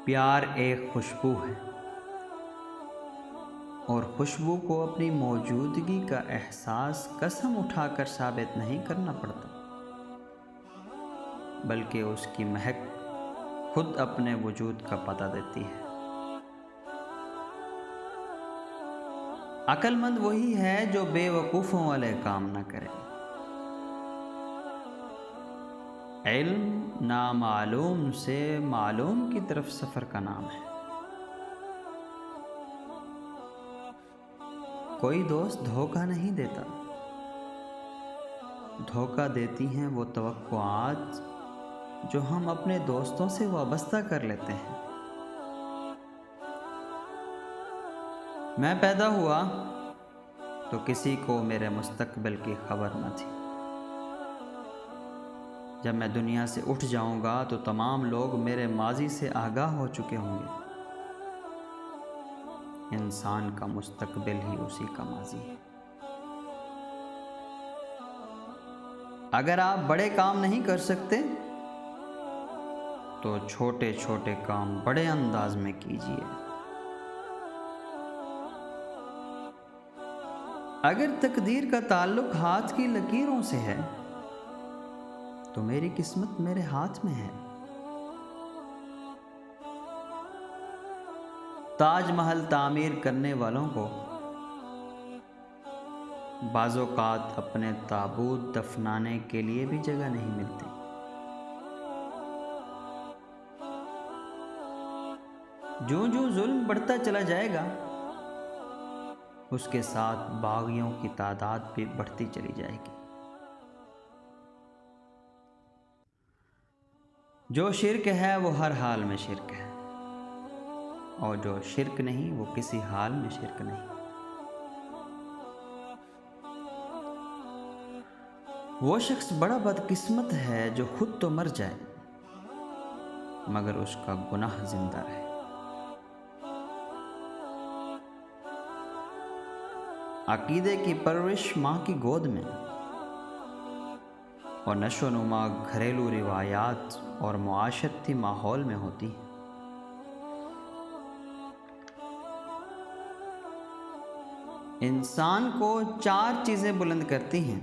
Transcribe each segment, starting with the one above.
پیار ایک خوشبو ہے اور خوشبو کو اپنی موجودگی کا احساس قسم اٹھا کر ثابت نہیں کرنا پڑتا، بلکہ اس کی مہک خود اپنے وجود کا پتہ دیتی ہے۔ عقل مند وہی ہے جو بے وقوفوں والے کام نہ کرے۔ علم نامعلوم سے معلوم کی طرف سفر کا نام ہے۔ کوئی دوست دھوکہ نہیں دیتا، دھوکہ دیتی ہیں وہ توقعات جو ہم اپنے دوستوں سے وابستہ کر لیتے ہیں۔ میں پیدا ہوا تو کسی کو میرے مستقبل کی خبر نہ تھی۔ جب میں دنیا سے اٹھ جاؤں گا تو تمام لوگ میرے ماضی سے آگاہ ہو چکے ہوں گے۔ انسان کا مستقبل ہی اسی کا ماضی ہے۔ اگر آپ بڑے کام نہیں کر سکتے تو چھوٹے چھوٹے کام بڑے انداز میں کیجیے۔ اگر تقدیر کا تعلق ہاتھ کی لکیروں سے ہے تو میری قسمت میرے ہاتھ میں ہے۔ تاج محل تعمیر کرنے والوں کو بعض اوقات اپنے تابوت دفنانے کے لیے بھی جگہ نہیں ملتی۔ جوں جوں ظلم بڑھتا چلا جائے گا اس کے ساتھ باغیوں کی تعداد بھی بڑھتی چلی جائے گی۔ جو شرک ہے وہ ہر حال میں شرک ہے، اور جو شرک نہیں وہ کسی حال میں شرک نہیں۔ وہ شخص بڑا بدقسمت ہے جو خود تو مر جائے مگر اس کا گناہ زندہ رہے۔ عقیدے کی پرورش ماں کی گود میں اور نشو و نما گھریلو روایات اور معاشرتی ماحول میں ہوتی ہے۔ انسان کو 4 چیزیں بلند کرتی ہیں: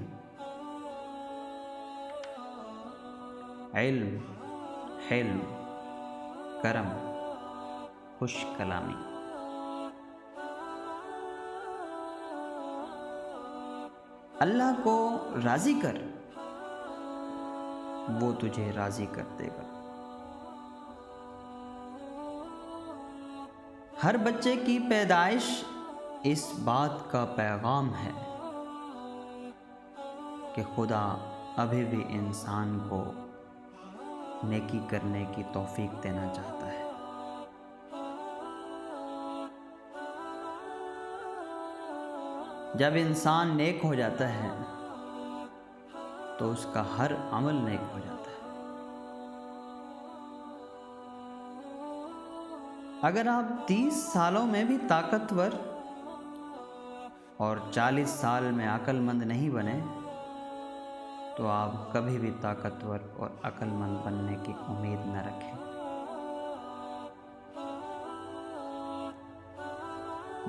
علم، حلم، کرم، خوش کلامی۔ اللہ کو راضی کر، وہ تجھے راضی کر دے گا۔ ہر بچے کی پیدائش اس بات کا پیغام ہے کہ خدا ابھی بھی انسان کو نیکی کرنے کی توفیق دینا چاہتا ہے۔ جب انسان نیک ہو جاتا ہے تو اس کا ہر عمل نیک ہو جاتا ہے۔ اگر آپ 30 سالوں میں بھی طاقتور اور 40 سال میں عقل مند نہیں بنے تو آپ کبھی بھی طاقتور اور عقل مند بننے کی امید نہ رکھیں۔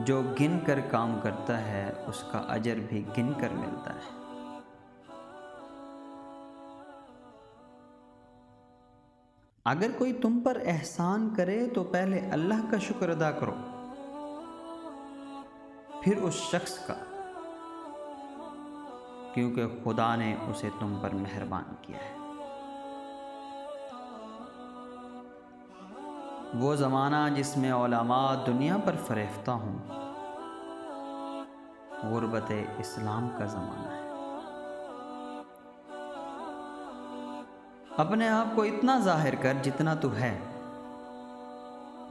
جو گن کر کام کرتا ہے اس کا اجر بھی گن کر ملتا ہے۔ اگر کوئی تم پر احسان کرے تو پہلے اللہ کا شکر ادا کرو، پھر اس شخص کا، کیونکہ خدا نے اسے تم پر مہربان کیا ہے۔ وہ زمانہ جس میں علماء دنیا پر فریفتہ ہوں غربت اسلام کا زمانہ ہے۔ اپنے آپ کو اتنا ظاہر کر جتنا تو ہے،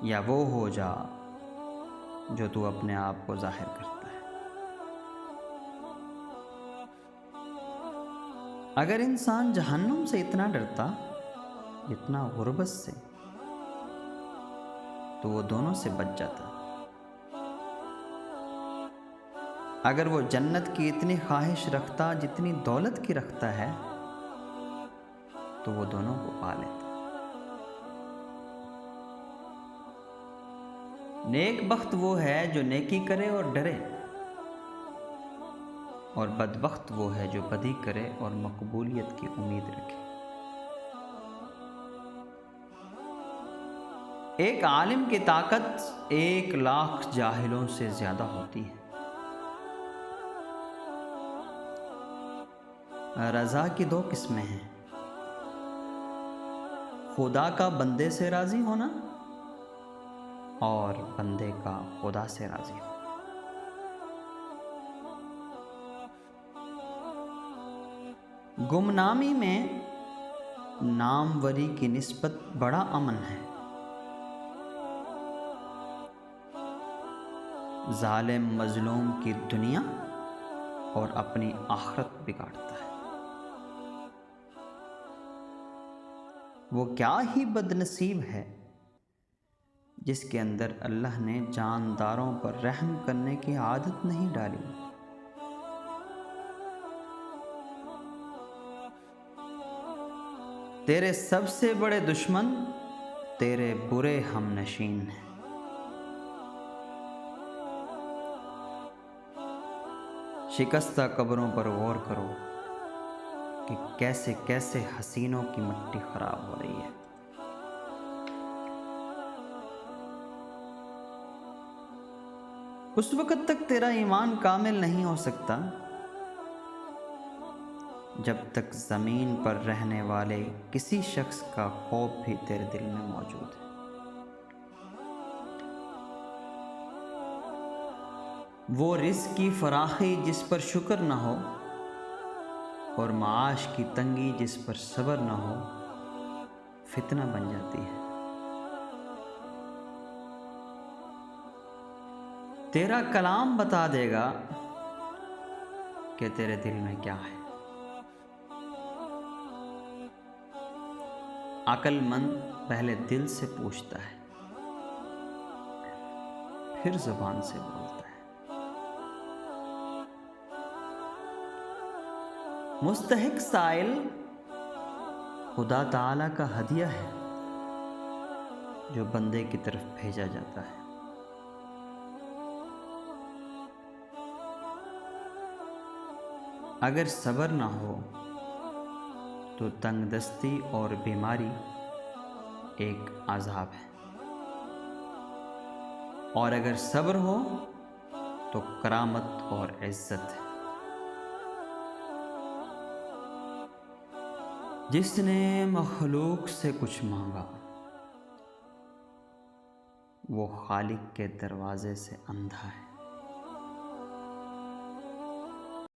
یا وہ ہو جا جو تو اپنے آپ کو ظاہر کرتا ہے۔ اگر انسان جہنم سے اتنا ڈرتا جتنا غربت سے تو وہ دونوں سے بچ جاتا۔ اگر وہ جنت کی اتنی خواہش رکھتا جتنی دولت کی رکھتا ہے تو وہ دونوں کو پا لیتا۔ نیک بخت وہ ہے جو نیکی کرے اور ڈرے، اور بدبخت وہ ہے جو بدی کرے اور مقبولیت کی امید رکھے۔ ایک عالم کی طاقت 1,00,000 جاہلوں سے زیادہ ہوتی ہے۔ رضا کی 2 قسمیں ہیں، خدا کا بندے سے راضی ہونا اور بندے کا خدا سے راضی ہونا۔ گمنامی میں ناموری کی نسبت بڑا امن ہے۔ ظالم مظلوم کی دنیا اور اپنی آخرت بگاڑتا ہے۔ وہ کیا ہی بد نصیب ہے جس کے اندر اللہ نے جانداروں پر رحم کرنے کی عادت نہیں ڈالی۔ تیرے سب سے بڑے دشمن تیرے برے ہم نشین ہیں۔ شکستہ قبروں پر غور کرو کہ کیسے کیسے حسینوں کی مٹی خراب ہو رہی ہے۔ اس وقت تک تیرا ایمان کامل نہیں ہو سکتا جب تک زمین پر رہنے والے کسی شخص کا خوف بھی تیرے دل میں موجود ہے۔ وہ رزق کی فراخی جس پر شکر نہ ہو اور معاش کی تنگی جس پر صبر نہ ہو فتنہ بن جاتی ہے۔ تیرا کلام بتا دے گا کہ تیرے دل میں کیا ہے۔ عقل مند پہلے دل سے پوچھتا ہے، پھر زبان سے بولتا ہے۔ مستحق سائل خدا تعالی کا ہدیہ ہے جو بندے کی طرف بھیجا جاتا ہے۔ اگر صبر نہ ہو تو تنگ دستی اور بیماری ایک عذاب ہے، اور اگر صبر ہو تو کرامت اور عزت ہے۔ جس نے مخلوق سے کچھ مانگا وہ خالق کے دروازے سے اندھا ہے۔